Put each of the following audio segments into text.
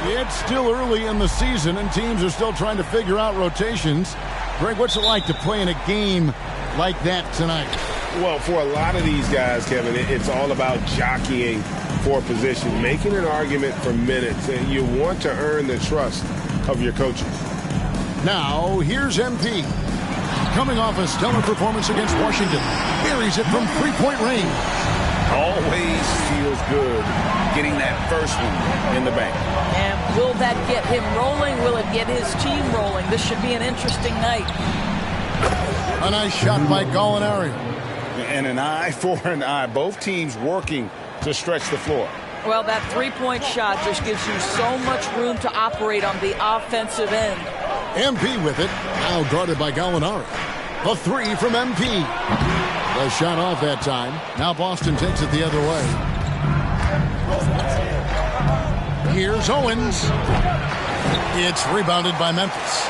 It's still early in the season, and teams are still trying to figure out rotations. Greg, what's it like to play in a game like that tonight? Well, for a lot of these guys, Kevin, it's all about jockeying for position, making an argument for minutes, and you want to earn the trust of your coaches. Now, here's MP. Coming off a stellar performance against Washington. Buries it from three-point range. Always feels good getting that first one in the bank. And will that get him rolling? Will it get his team rolling? This should be an interesting night. A nice shot by Gallinari. And an eye for an eye. Both teams working to stretch the floor. Well, that three-point shot just gives you so much room to operate on the offensive end. MP with it. Now guarded by Gallinari. The three from MP. The shot off that time. Now Boston takes it the other way. Here's Owens. It's rebounded by Memphis.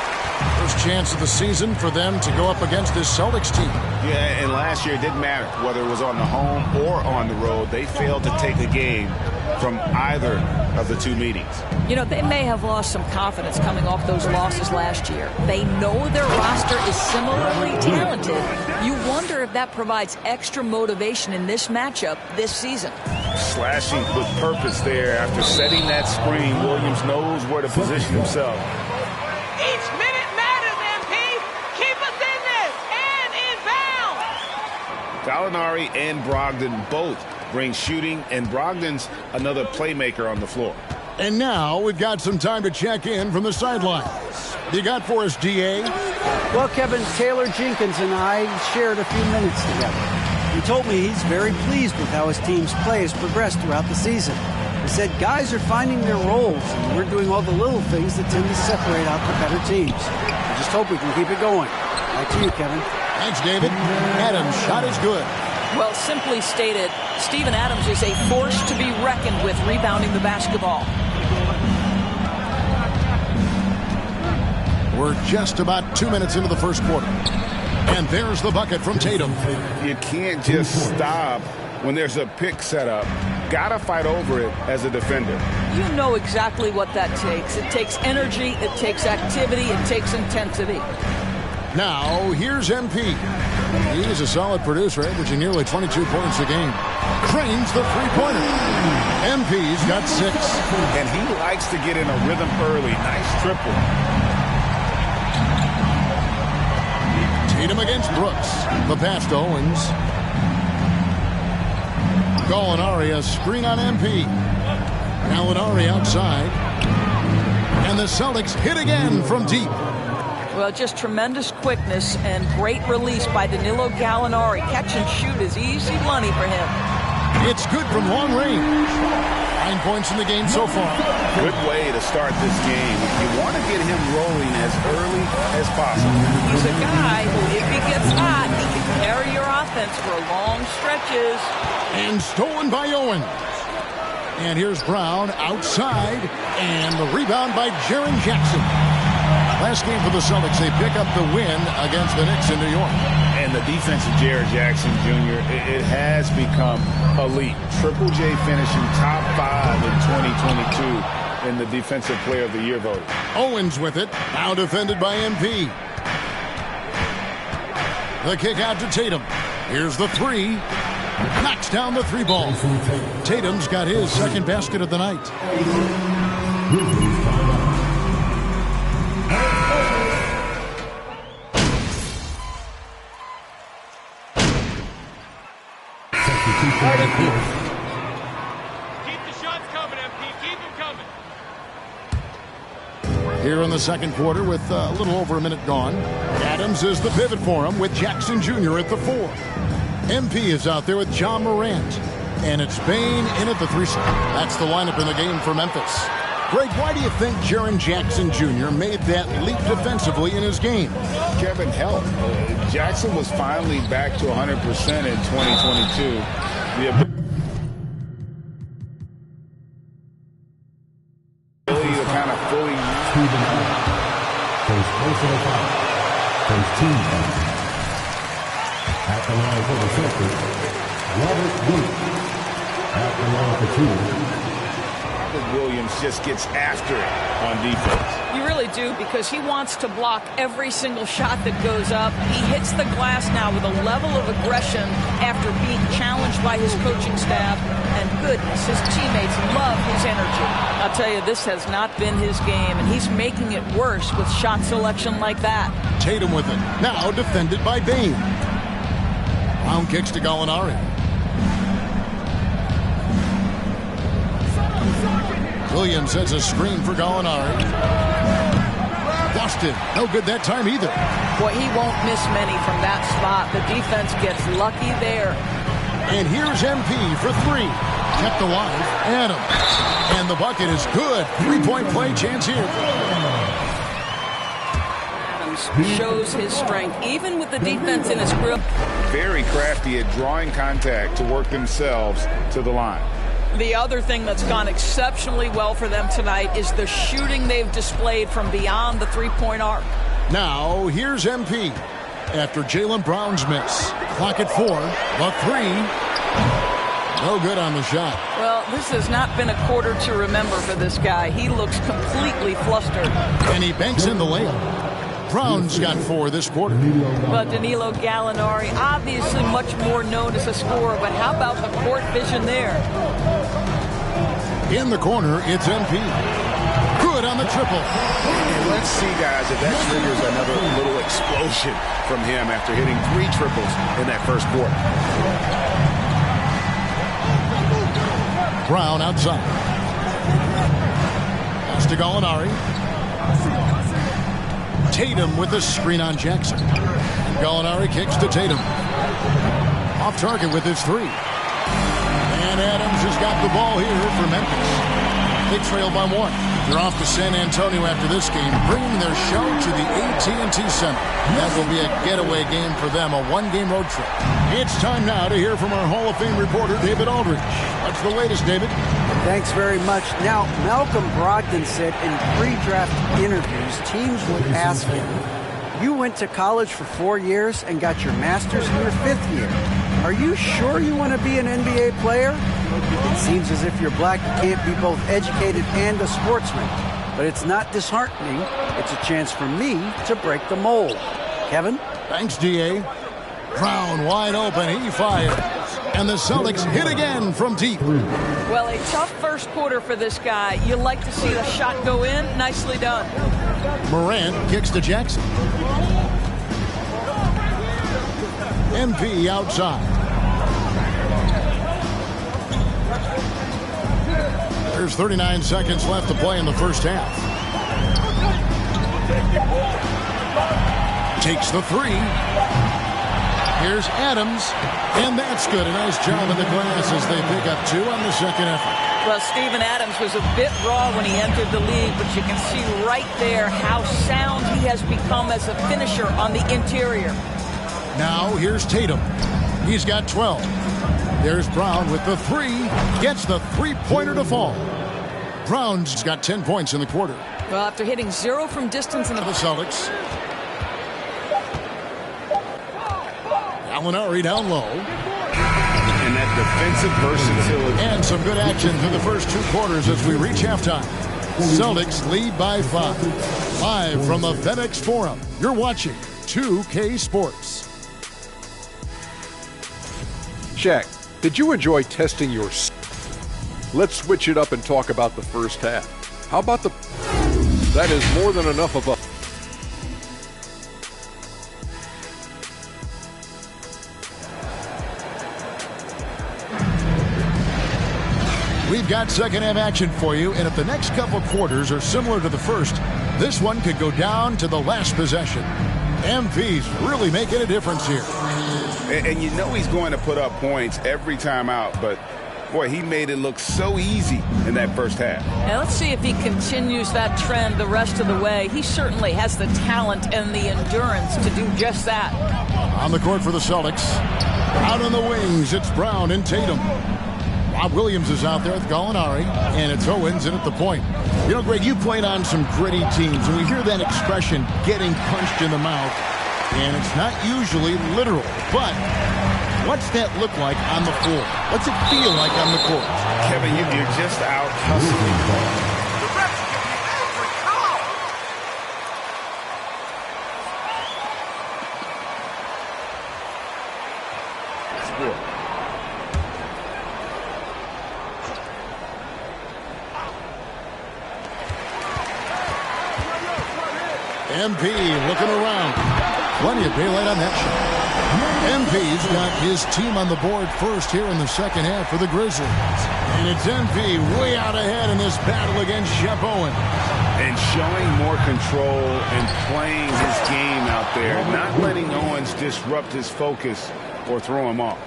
First chance of the season for them to go up against this Celtics team. Yeah, and last year it didn't matter whether it was on the home or on the road. They failed to take a game from either of the two meetings. You know, they may have lost some confidence coming off those losses last year. They know their roster is similarly talented. You wonder if that provides extra motivation in this matchup this season. Slashing with purpose there after setting that screen. Williams knows where to position himself. Each minute matters, MP. Keep us in this and inbound. Gallinari and Brogdon both bring shooting, and Brogdon's another playmaker on the floor. And now we've got some time to check in from the sidelines. You got for us, DA? Well, Kevin, Taylor Jenkins and I shared a few minutes together. He told me he's very pleased with how his team's play has progressed throughout the season. He said guys are finding their roles, and we're doing all the little things that tend to separate out the better teams. I just hope we can keep it going. Back to you, Kevin. Thanks, David. Adams' shot is good. Well, simply stated, Steven Adams is a force to be reckoned with rebounding the basketball. We're just about 2 minutes into the first quarter. And there's the bucket from Tatum. You can't just stop when there's a pick set up. Gotta fight over it as a defender. You know exactly what that takes. It takes energy, it takes activity, it takes intensity. Now, here's MP. He's a solid producer, averaging nearly 22 points a game. Cranes the three-pointer. MP's got 6. And he likes to get in a rhythm early. Nice triple. Tatum against Brooks. The pass to Owens. Gallinari, a screen on MP. Gallinari outside. And the Celtics hit again from deep. Well, just tremendous quickness and great release by Danilo Gallinari. Catch and shoot is easy money for him. It's good from long range. 9 points in the game so far. Good way to start this game. You want to get him rolling as early as possible. He's a guy who, if he gets hot, he can carry your offense for long stretches. And stolen by Owens. And here's Brown outside. And the rebound by Jaren Jackson. Last game for the Celtics, they pick up the win against the Knicks in New York. And the defense of Jaren Jackson Jr., it has become elite. Triple J finishing top 5 in 2022 in the Defensive Player of the Year vote. Owens with it, now defended by MP. The kick out to Tatum. Here's the three. Knocks down the three ball. Tatum's got his second basket of the night. Keep the shots coming, MP. Keep them coming. Here in the second quarter with a little over a minute gone. Adams is the pivot for him with Jackson Jr. at the 4. MP is out there with John Morant. And it's Bane in at the 3. That's the lineup in the game for Memphis. Greg, why do you think Jaren Jackson Jr. made that leap defensively in his game? Kevin, help. Jackson was finally back to 100% in 2022. The ability to kind of fully... First team at the line for the Celtics, Robert Williams. At the line for 2. Robert Williams just gets after it on defense. You really do, because he wants to block every single shot that goes up. He hits the glass now with a level of aggression after being challenged by his coaching staff. And goodness, his teammates love his energy. I'll tell you, this has not been his game, and he's making it worse with shot selection like that. Tatum with it. Now defended by Bane. Brown kicks to Gallinari. Williams sets a screen for Gallinari. Busted. No good that time either. Boy, he won't miss many from that spot. The defense gets lucky there. And here's MP for three. Kept alive. Adams. And the bucket is good. Three-point play chance here. Shows his strength, even with the defense in his grip. Very crafty at drawing contact to work themselves to the line. The other thing that's gone exceptionally well for them tonight is the shooting they've displayed from beyond the three-point arc. Now, here's MP. After Jaylen Brown's miss. Clock at 4. The three. No good on the shot. Well, this has not been a quarter to remember for this guy. He looks completely flustered. And he banks in the layup. Brown's got 4 this quarter. But Danilo Gallinari, obviously much more known as a scorer, but how about the court vision there? In the corner, it's MP. Good on the triple. And let's see, guys, if that triggers another little explosion from him after hitting 3 triples in that first quarter. Brown outside. Pass to Gallinari. Tatum with the screen on Jackson. Gallinari kicks to Tatum. Off target with his 3. And Adams has got the ball here for Memphis. They trail by 1. They're off to San Antonio after this game, bringing their show to the AT&T Center. That will be a getaway game for them, a 1-game road trip. It's time now to hear from our Hall of Fame reporter, David Aldridge. What's the latest, David? Thanks very much. Now, Malcolm Brogdon said in pre-draft interviews, teams would ask him, you went to college for 4 years and got your master's in your 5th year. Are you sure you want to be an NBA player? It seems as if you're black, you can't be both educated and a sportsman. But it's not disheartening. It's a chance for me to break the mold. Kevin? Thanks, D.A. Brown wide open. He fires. And the Celtics hit again from deep. Well, a tough first quarter for this guy. You like to see the shot go in. Nicely done. Morant kicks to Jackson. MP outside. There's 39 seconds left to play in the first half. Takes the 3. Here's Adams, and that's good. A nice job in the glass as they pick up 2 on the second effort. Well, Steven Adams was a bit raw when he entered the league, but you can see right there how sound he has become as a finisher on the interior. Now here's Tatum. He's got 12. There's Brown with the 3. Gets the three-pointer to fall. Brown's got 10 points in the quarter. Well, after hitting 0 from distance in the Celtics. Gallinari down low. And that defensive versatility. And some good action through the first 2 quarters as we reach halftime. Celtics lead by 5. Live from the FedEx Forum, you're watching 2K Sports. Shaq, did you enjoy testing your... Let's switch it up and talk about the first half. How about the... That is more than enough of a... We've got second half action for you, and if the next couple quarters are similar to the first, this one could go down to the last possession. MP's really making a difference here. And you know he's going to put up points every time out, but boy, he made it look so easy in that first half. Now let's see if he continues that trend the rest of the way. He certainly has the talent and the endurance to do just that. On the court for the Celtics. Out on the wings, it's Brown and Tatum. Rob Williams is out there with Gallinari, and it's Owens in at the point. You know, Greg, you played on some gritty teams, and we hear that expression, getting punched in the mouth, and it's not usually literal, but What's that look like on the floor? What's it feel like on the court? Kevin, you're just out hustling. MP looking around. Plenty of daylight on that shot. MP's got his team on the board first here in the second half for the Grizzlies. And it's MP way out ahead in this battle against Shep Owen. And showing more control and playing his game out there, not letting Owens disrupt his focus or throw him off.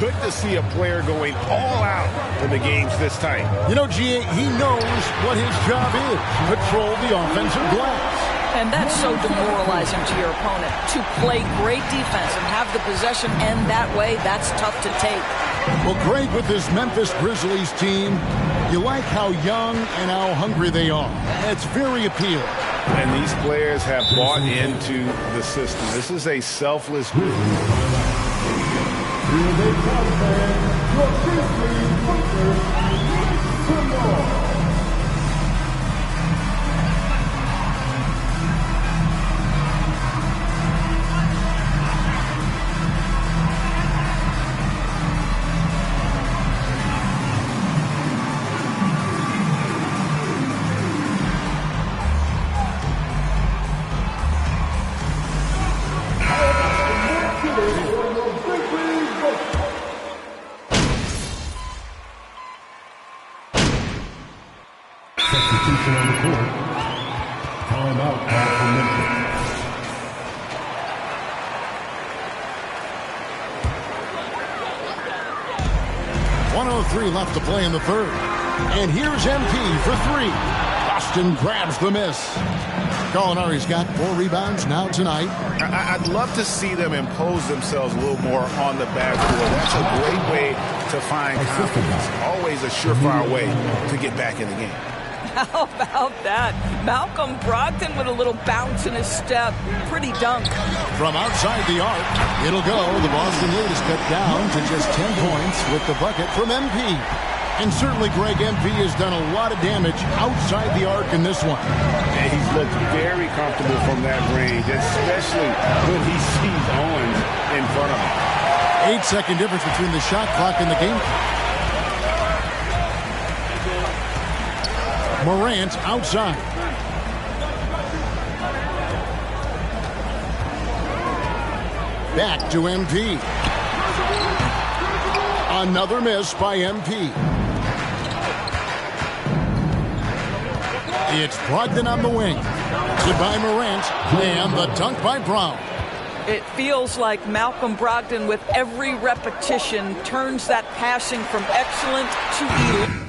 Good to see a player going all out when the game's this tight. You know, GA, he knows what his job is. Control the offensive glass. And that's so demoralizing to your opponent. To play great defense and have the possession end that way, that's tough to take. Well, Greg, with this Memphis Grizzlies team, you like how young and how hungry they are. It's very appealing. And these players have bought into the system. This is a selfless group. Substitution on the court. Timeout for Memphis. .103 left to play in the third. And here's MP for three. Boston grabs the miss. Gallinari's got 4 rebounds now tonight. I'd love to see them impose themselves a little more on the backcourt. That's a great way to find confidence. Always a surefire way to get back in the game. How about that? Malcolm Brogdon with a little bounce in his step. Pretty dunk. From outside the arc, it'll go. The Boston lead is cut down to just 10 points with the bucket from MP. And certainly, Greg, MP has done a lot of damage outside the arc in this one. And he's looked very comfortable from that range, especially when he sees Owens in front of him. 8-second difference between the shot clock and the game clock. Morant outside. Back to MP. Another miss by MP. It's Brogdon on the wing. Goodbye, Morant. And the dunk by Brown. It feels like Malcolm Brogdon, with every repetition, turns that passing from excellent to elite.